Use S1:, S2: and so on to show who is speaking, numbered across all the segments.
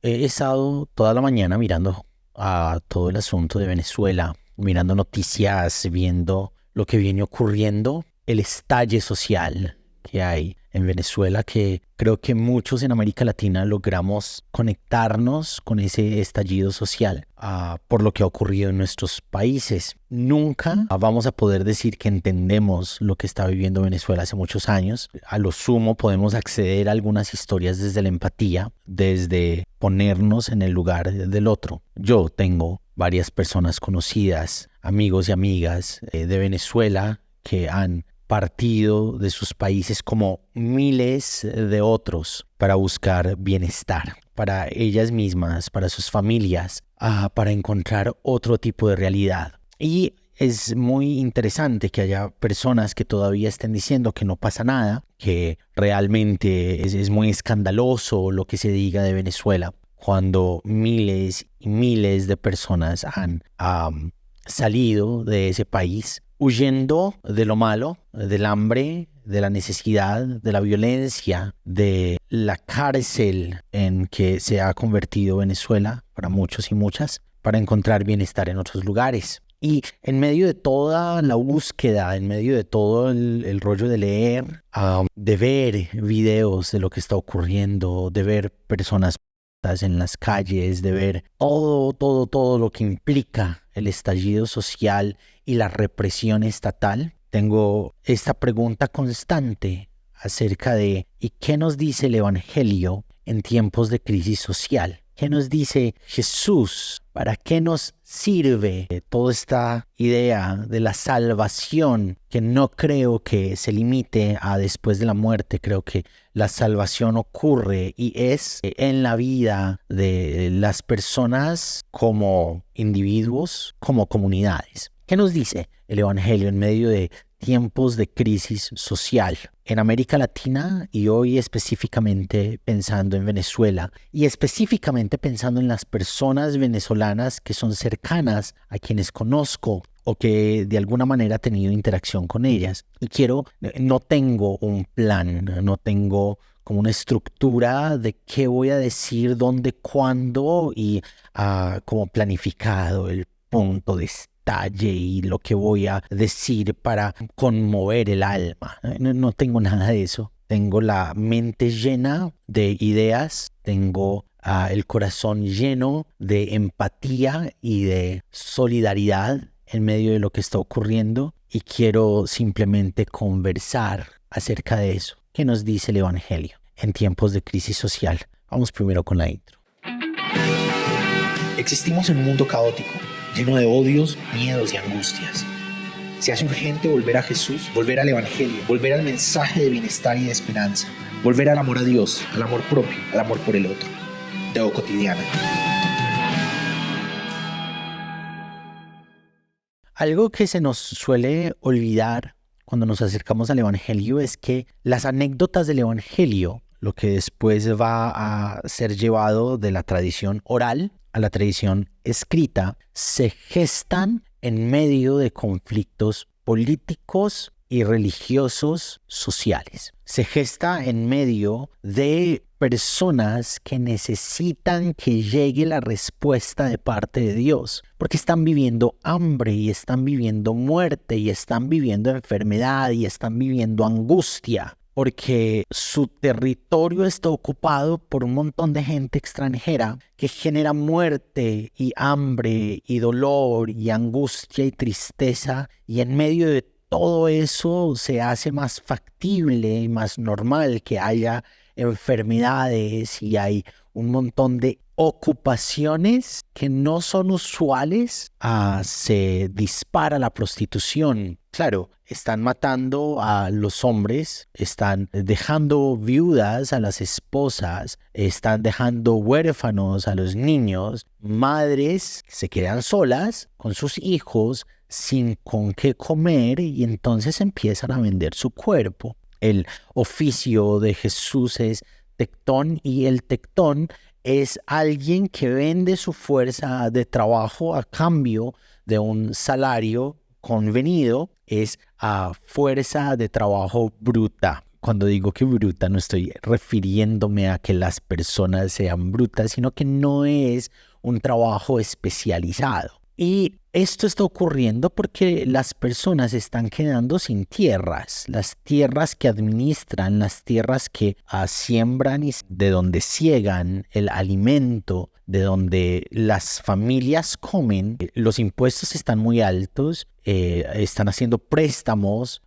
S1: He estado toda la mañana mirando a todo el asunto de Venezuela, mirando noticias, viendo lo que viene ocurriendo, el estalle social que hay en Venezuela, que creo que muchos en América Latina logramos conectarnos con ese estallido social por lo que ha ocurrido en nuestros países. Nunca vamos a poder decir que entendemos lo que está viviendo Venezuela hace muchos años. A lo sumo podemos acceder a algunas historias desde la empatía, desde ponernos en el lugar del otro. Yo tengo varias personas conocidas, amigos y amigas de Venezuela que han partido de sus países como miles de otros para buscar bienestar para ellas mismas, para sus familias, para encontrar otro tipo de realidad. Y es muy interesante que haya personas que todavía estén diciendo que no pasa nada, que realmente es muy escandaloso lo que se diga de Venezuela, cuando miles y miles de personas han salido de ese país huyendo de lo malo, del hambre, de la necesidad, de la violencia, de la cárcel en que se ha convertido Venezuela para muchos y muchas, para encontrar bienestar en otros lugares. Y en medio de toda la búsqueda, en medio de todo el rollo de leer, de ver videos de lo que está ocurriendo, de ver personas en las calles, de ver todo lo que implica el estallido social y la represión estatal, tengo esta pregunta constante acerca de ¿y qué nos dice el Evangelio en tiempos de crisis social? ¿Qué nos dice Jesús? ¿Para qué nos sirve toda esta idea de la salvación? Que no creo que se limite a después de la muerte. Creo que la salvación ocurre y es en la vida de las personas como individuos, como comunidades. ¿Qué nos dice el Evangelio en medio de tiempos de crisis social en América Latina y hoy específicamente pensando en Venezuela y específicamente pensando en las personas venezolanas que son cercanas a quienes conozco o que de alguna manera he tenido interacción con ellas? Y no tengo un plan, no tengo como una estructura de qué voy a decir, dónde, cuándo y como planificado el punto de detalle y lo que voy a decir para conmover el alma. No tengo nada de eso. Tengo la mente llena de ideas, tengo el corazón lleno de empatía y de solidaridad en medio de lo que está ocurriendo y quiero simplemente conversar acerca de eso. ¿Qué nos dice el Evangelio en tiempos de crisis social? Vamos primero con la intro.
S2: Existimos en un mundo caótico, lleno de odios, miedos y angustias. Se hace urgente volver a Jesús, volver al Evangelio, volver al mensaje de bienestar y de esperanza, volver al amor a Dios, al amor propio, al amor por el otro. Teo Cotidiana.
S1: Algo que se nos suele olvidar cuando nos acercamos al Evangelio es que las anécdotas del Evangelio, lo que después va a ser llevado de la tradición oral a la tradición escrita, se gestan en medio de conflictos políticos y religiosos sociales. Se gesta en medio de personas que necesitan que llegue la respuesta de parte de Dios, porque están viviendo hambre y están viviendo muerte y están viviendo enfermedad y están viviendo angustia, porque su territorio está ocupado por un montón de gente extranjera que genera muerte y hambre y dolor y angustia y tristeza, y en medio de todo eso se hace más factible y más normal que haya enfermedades y hay un montón de ocupaciones que no son usuales. Se dispara la prostitución. Claro, están matando a los hombres, están dejando viudas a las esposas, están dejando huérfanos a los niños, madres que se quedan solas con sus hijos sin con qué comer y entonces empiezan a vender su cuerpo. El oficio de Jesús es tectón y el tectón es alguien que vende su fuerza de trabajo a cambio de un salario convenido, es a fuerza de trabajo bruta. cuando digo que bruta no estoy refiriéndome a que las personas sean brutas, sino que no es un trabajo especializado. Y esto está ocurriendo porque las personas están quedando sin tierras. Las tierras que administran, las tierras que siembran y de donde ciegan el alimento, de donde las familias comen, los impuestos están muy altos, están haciendo préstamos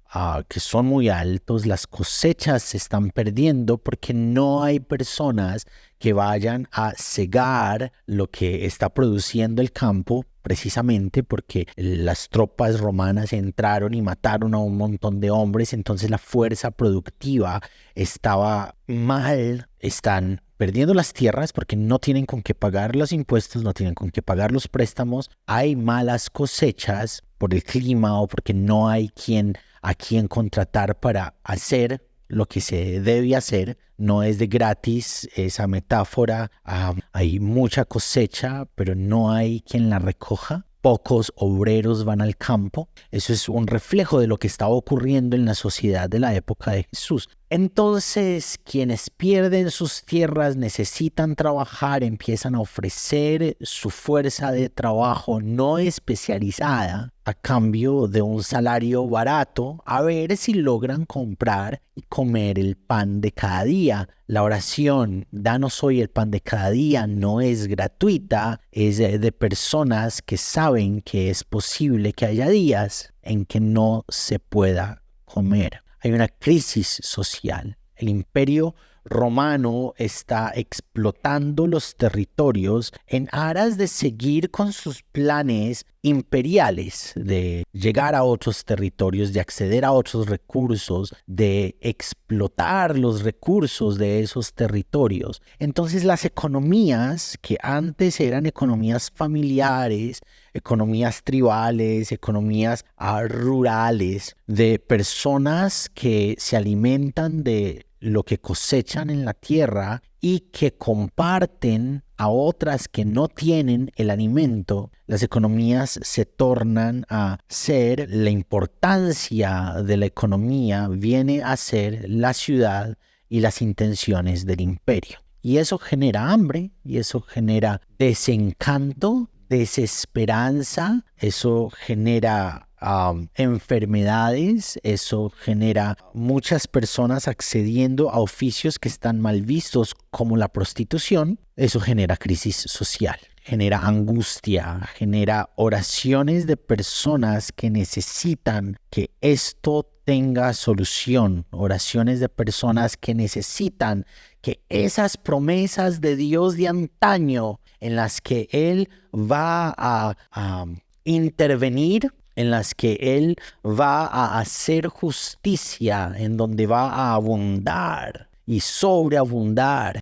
S1: que son muy altos, las cosechas se están perdiendo porque no hay personas que vayan a cegar lo que está produciendo el campo, precisamente porque las tropas romanas entraron y mataron a un montón de hombres, entonces la fuerza productiva estaba mal, están perdiendo las tierras porque no tienen con qué pagar los impuestos, no tienen con qué pagar los préstamos, hay malas cosechas por el clima o porque no hay a quien contratar para hacer lo que se debe hacer. No es de gratis esa metáfora. Hay mucha cosecha, pero no hay quien la recoja. Pocos obreros van al campo. Eso es un reflejo de lo que estaba ocurriendo en la sociedad de la época de Jesús. Entonces, quienes pierden sus tierras necesitan trabajar, empiezan a ofrecer su fuerza de trabajo no especializada a cambio de un salario barato, a ver si logran comprar y comer el pan de cada día. La oración, danos hoy el pan de cada día, no es gratuita, es de personas que saben que es posible que haya días en que no se pueda comer. Hay una crisis social. El imperio romano está explotando los territorios en aras de seguir con sus planes imperiales, de llegar a otros territorios, de acceder a otros recursos, de explotar los recursos de esos territorios. Entonces las economías que antes eran economías familiares, economías tribales, economías rurales, de personas que se alimentan de lo que cosechan en la tierra y que comparten a otras que no tienen el alimento, las economías se tornan a ser, la importancia de la economía viene a ser la ciudad y las intenciones del imperio. Y eso genera hambre, y eso genera desencanto, desesperanza, eso genera enfermedades, eso genera muchas personas accediendo a oficios que están mal vistos como la prostitución, eso genera crisis social, genera angustia, genera oraciones de personas que necesitan que esto tenga solución, oraciones de personas que necesitan que esas promesas de Dios de antaño en las que Él va a intervenir, en las que Él va a hacer justicia, en donde va a abundar y sobreabundar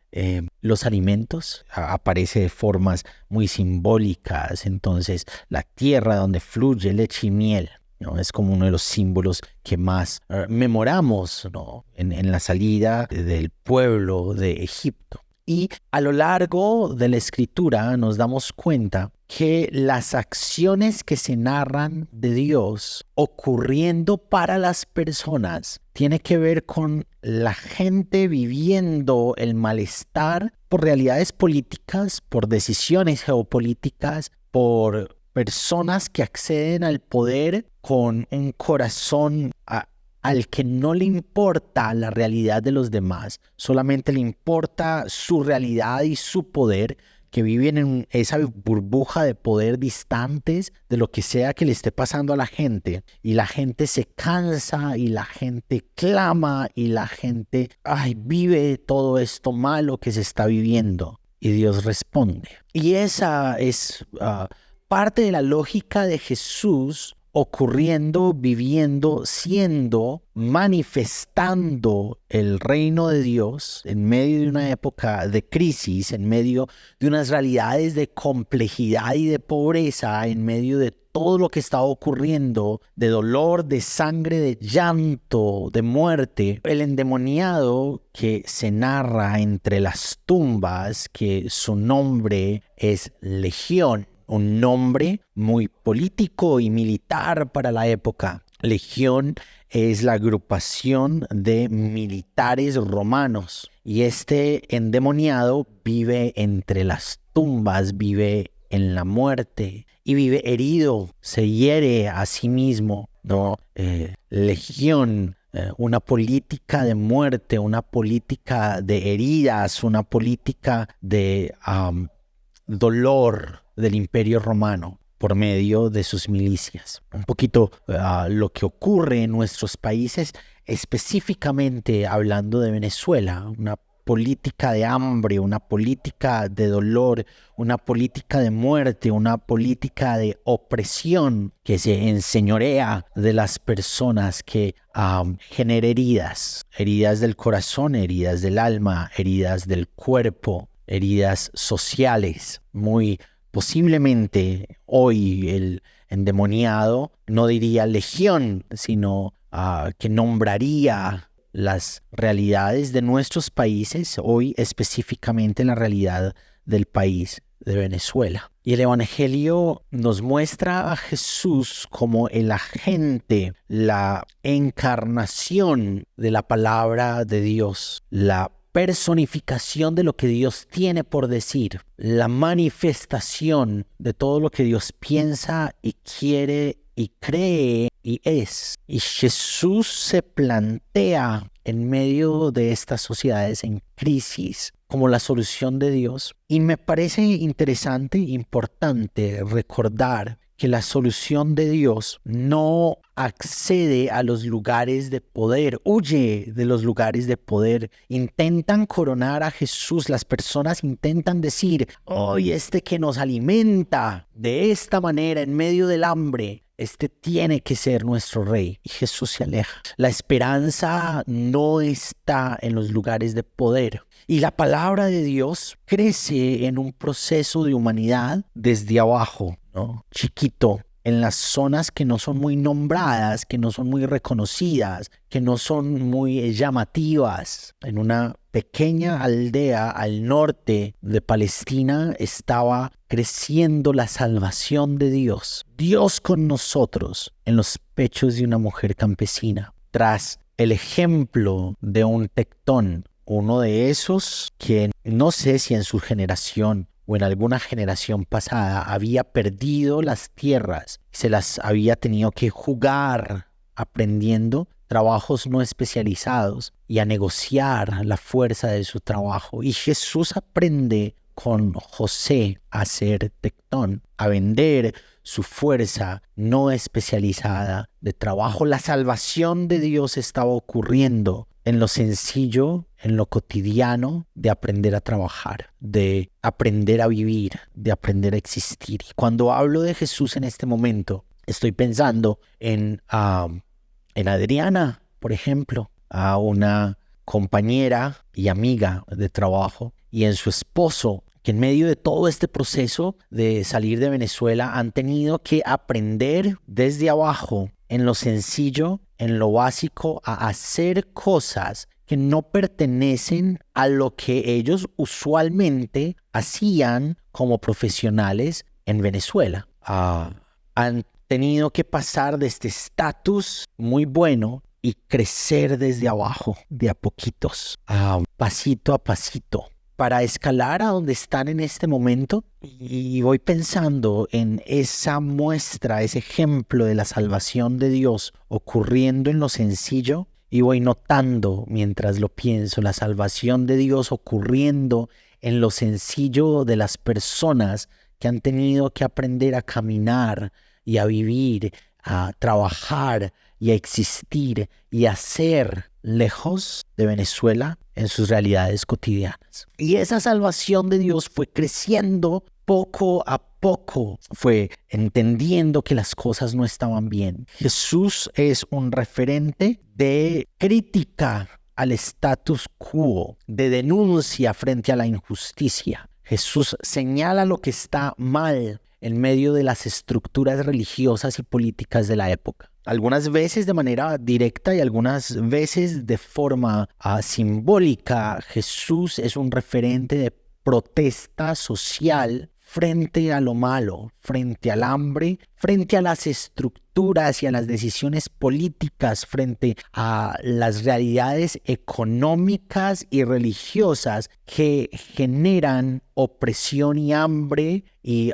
S1: los alimentos, aparece de formas muy simbólicas. Entonces, la tierra donde fluye leche y miel, ¿no? Es como uno de los símbolos que más memoramos, ¿no? en la salida del pueblo de Egipto. Y a lo largo de la escritura nos damos cuenta que las acciones que se narran de Dios ocurriendo para las personas tiene que ver con la gente viviendo el malestar por realidades políticas, por decisiones geopolíticas, por personas que acceden al poder con un corazón al que no le importa la realidad de los demás, solamente le importa su realidad y su poder, que viven en esa burbuja de poder distantes de lo que sea que le esté pasando a la gente. Y la gente se cansa y la gente clama y la gente vive todo esto malo que se está viviendo. Y Dios responde. Y esa es parte de la lógica de Jesús ocurriendo, viviendo, siendo, manifestando el reino de Dios en medio de una época de crisis, en medio de unas realidades de complejidad y de pobreza, en medio de todo lo que estaba ocurriendo, de dolor, de sangre, de llanto, de muerte. El endemoniado que se narra entre las tumbas, que su nombre es Legión, un nombre muy político y militar para la época. Legión es la agrupación de militares romanos y este endemoniado vive entre las tumbas, vive en la muerte y vive herido, se hiere a sí mismo, ¿no? Legión, una política de muerte, una política de heridas, una política de dolor del Imperio Romano por medio de sus milicias. Un poquito lo que ocurre en nuestros países, específicamente hablando de Venezuela, una política de hambre, una política de dolor, una política de muerte, una política de opresión que se enseñorea de las personas, que genera heridas, heridas del corazón, heridas del alma, heridas del cuerpo, heridas sociales. Muy posiblemente hoy el endemoniado no diría legión, sino que nombraría las realidades de nuestros países, hoy específicamente la realidad del país de Venezuela. Y el Evangelio nos muestra a Jesús como el agente, la encarnación de la palabra de Dios, la personificación de lo que Dios tiene por decir, la manifestación de todo lo que Dios piensa y quiere y cree y es. Y Jesús se plantea en medio de estas sociedades en crisis como la solución de Dios. Y me parece interesante e importante recordar que la solución de Dios no accede a los lugares de poder, huye de los lugares de poder. Intentan coronar a Jesús, las personas intentan decir, hoy este que nos alimenta de esta manera en medio del hambre, este tiene que ser nuestro rey. Y Jesús se aleja. La esperanza no está en los lugares de poder. Y la palabra de Dios crece en un proceso de humanidad desde abajo, ¿no? Chiquito, en las zonas que no son muy nombradas, que no son muy reconocidas, que no son muy llamativas. En una pequeña aldea al norte de Palestina estaba creciendo la salvación de Dios. Dios con nosotros en los pechos de una mujer campesina. Tras el ejemplo de un Tectón, uno de esos que no sé si en su generación o en alguna generación pasada había perdido las tierras, se las había tenido que jugar aprendiendo trabajos no especializados y a negociar la fuerza de su trabajo. Y Jesús aprende con José a ser Tectón, a vender su fuerza no especializada de trabajo. La salvación de Dios estaba ocurriendo en lo sencillo, en lo cotidiano, de aprender a trabajar, de aprender a vivir, de aprender a existir. Y cuando hablo de Jesús en este momento, estoy pensando en Adriana, por ejemplo, a una compañera y amiga de trabajo, y en su esposo, que en medio de todo este proceso de salir de Venezuela han tenido que aprender desde abajo, en lo sencillo, en lo básico, a hacer cosas que no pertenecen a lo que ellos usualmente hacían como profesionales en Venezuela. Han tenido que pasar de este estatus muy bueno y crecer desde abajo, de a poquitos, pasito a pasito, para escalar a donde están en este momento. Y voy pensando en esa muestra, ese ejemplo de la salvación de Dios ocurriendo en lo sencillo, y voy notando mientras lo pienso la salvación de Dios ocurriendo en lo sencillo de las personas que han tenido que aprender a caminar y a vivir, a trabajar y a existir y a ser lejos de Venezuela en sus realidades cotidianas. Y esa salvación de Dios fue creciendo poco a poco, fue entendiendo que las cosas no estaban bien. Jesús es un referente de crítica al status quo, de denuncia frente a la injusticia. Jesús señala lo que está mal en medio de las estructuras religiosas y políticas de la época. Algunas veces de manera directa y algunas veces de forma simbólica. Jesús es un referente de protesta social frente a lo malo, frente al hambre, frente a las estructuras y a las decisiones políticas, frente a las realidades económicas y religiosas que generan opresión y hambre y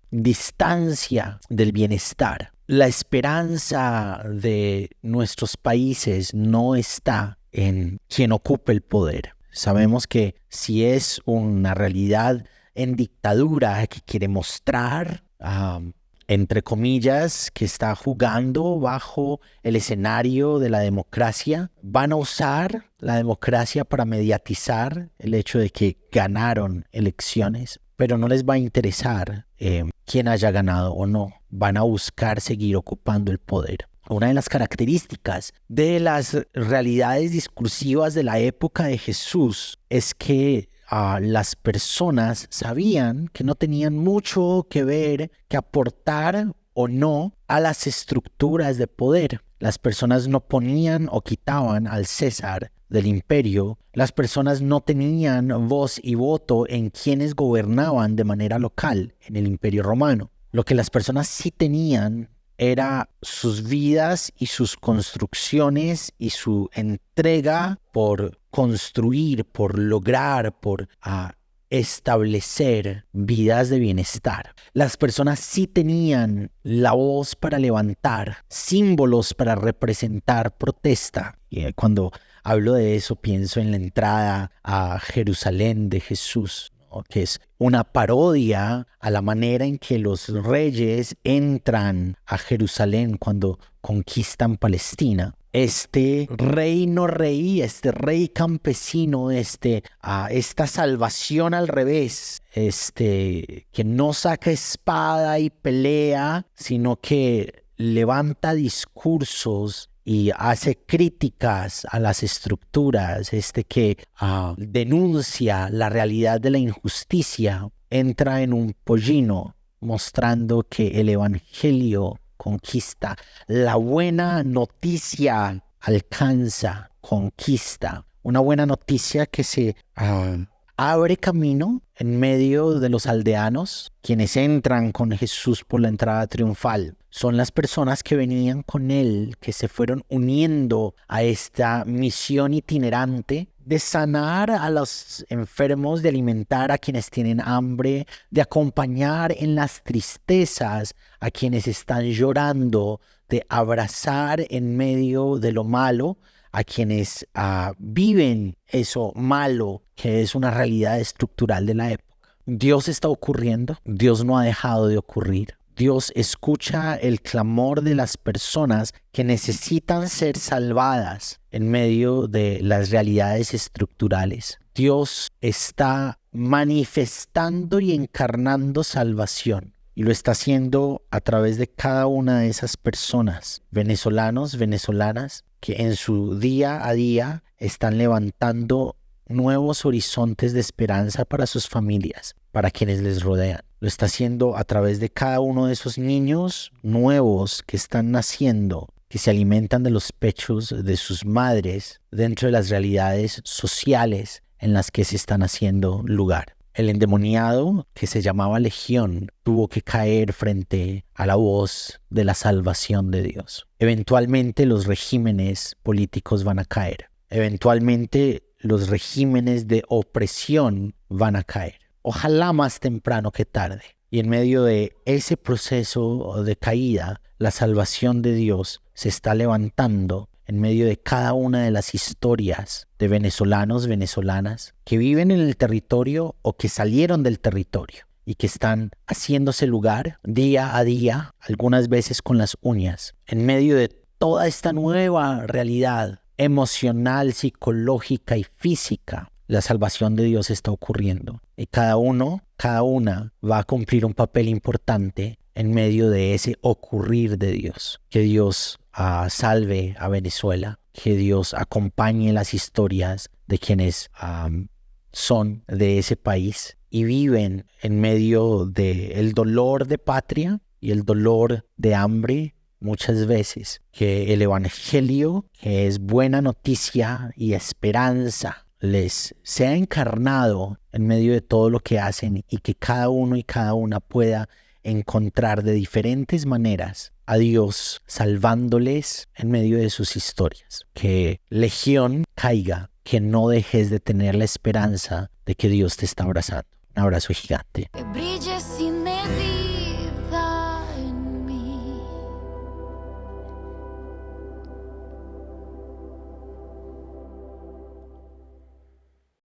S1: distancia del bienestar. La esperanza de nuestros países no está en quien ocupe el poder. Sabemos que si es una realidad en dictadura que quiere mostrar, entre comillas, que está jugando bajo el escenario de la democracia, van a usar la democracia para mediatizar el hecho de que ganaron elecciones, pero no les va a interesar quién haya ganado o no. Van a buscar seguir ocupando el poder. Una de las características de las realidades discursivas de la época de Jesús es que las personas sabían que no tenían mucho que ver, que aportar o no a las estructuras de poder. Las personas no ponían o quitaban al César del imperio. Las personas no tenían voz y voto en quienes gobernaban de manera local en el imperio romano. Lo que las personas sí tenían era sus vidas y sus construcciones y su entrega por construir, por lograr, por establecer vidas de bienestar. Las personas sí tenían la voz para levantar, símbolos para representar protesta. Y cuando hablo de eso pienso en la entrada a Jerusalén de Jesús, que es una parodia a la manera en que los reyes entran a Jerusalén cuando conquistan Palestina. Este reino rey, este rey campesino, esta salvación al revés, que no saca espada y pelea, sino que levanta discursos y hace críticas a las estructuras, que denuncia la realidad de la injusticia, entra en un pollino mostrando que el evangelio conquista, la buena noticia alcanza, conquista, una buena noticia que se abre camino en medio de los aldeanos, quienes entran con Jesús por la entrada triunfal. Son las personas que venían con él, que se fueron uniendo a esta misión itinerante de sanar a los enfermos, de alimentar a quienes tienen hambre, de acompañar en las tristezas a quienes están llorando, de abrazar en medio de lo malo a quienes viven eso malo, que es una realidad estructural de la época. Dios está ocurriendo, Dios no ha dejado de ocurrir. Dios escucha el clamor de las personas que necesitan ser salvadas en medio de las realidades estructurales. Dios está manifestando y encarnando salvación. Y lo está haciendo a través de cada una de esas personas, venezolanos, venezolanas, que en su día a día están levantando nuevos horizontes de esperanza para sus familias, para quienes les rodean. Lo está haciendo a través de cada uno de esos niños nuevos que están naciendo, que se alimentan de los pechos de sus madres dentro de las realidades sociales en las que se están haciendo lugar. El endemoniado, que se llamaba Legión, tuvo que caer frente a la voz de la salvación de Dios. Eventualmente los regímenes políticos van a caer. Eventualmente los regímenes de opresión van a caer. Ojalá más temprano que tarde. Y en medio de ese proceso de caída, la salvación de Dios se está levantando en medio de cada una de las historias de venezolanos, venezolanas, que viven en el territorio o que salieron del territorio y que están haciéndose lugar día a día, algunas veces con las uñas, en medio de toda esta nueva realidad emocional, psicológica y física. La salvación de Dios está ocurriendo y cada uno, cada una va a cumplir un papel importante en medio de ese ocurrir de Dios. Que Dios salve a Venezuela, que Dios acompañe las historias de quienes son de ese país y viven en medio del dolor de patria y el dolor de hambre muchas veces. Que el evangelio, que es buena noticia y esperanza, les sea encarnado en medio de todo lo que hacen y que cada uno y cada una pueda encontrar de diferentes maneras a Dios salvándoles en medio de sus historias. Que Legión caiga, que no dejes de tener la esperanza de que Dios te está abrazando. Un abrazo gigante.
S3: Que brille sin medida.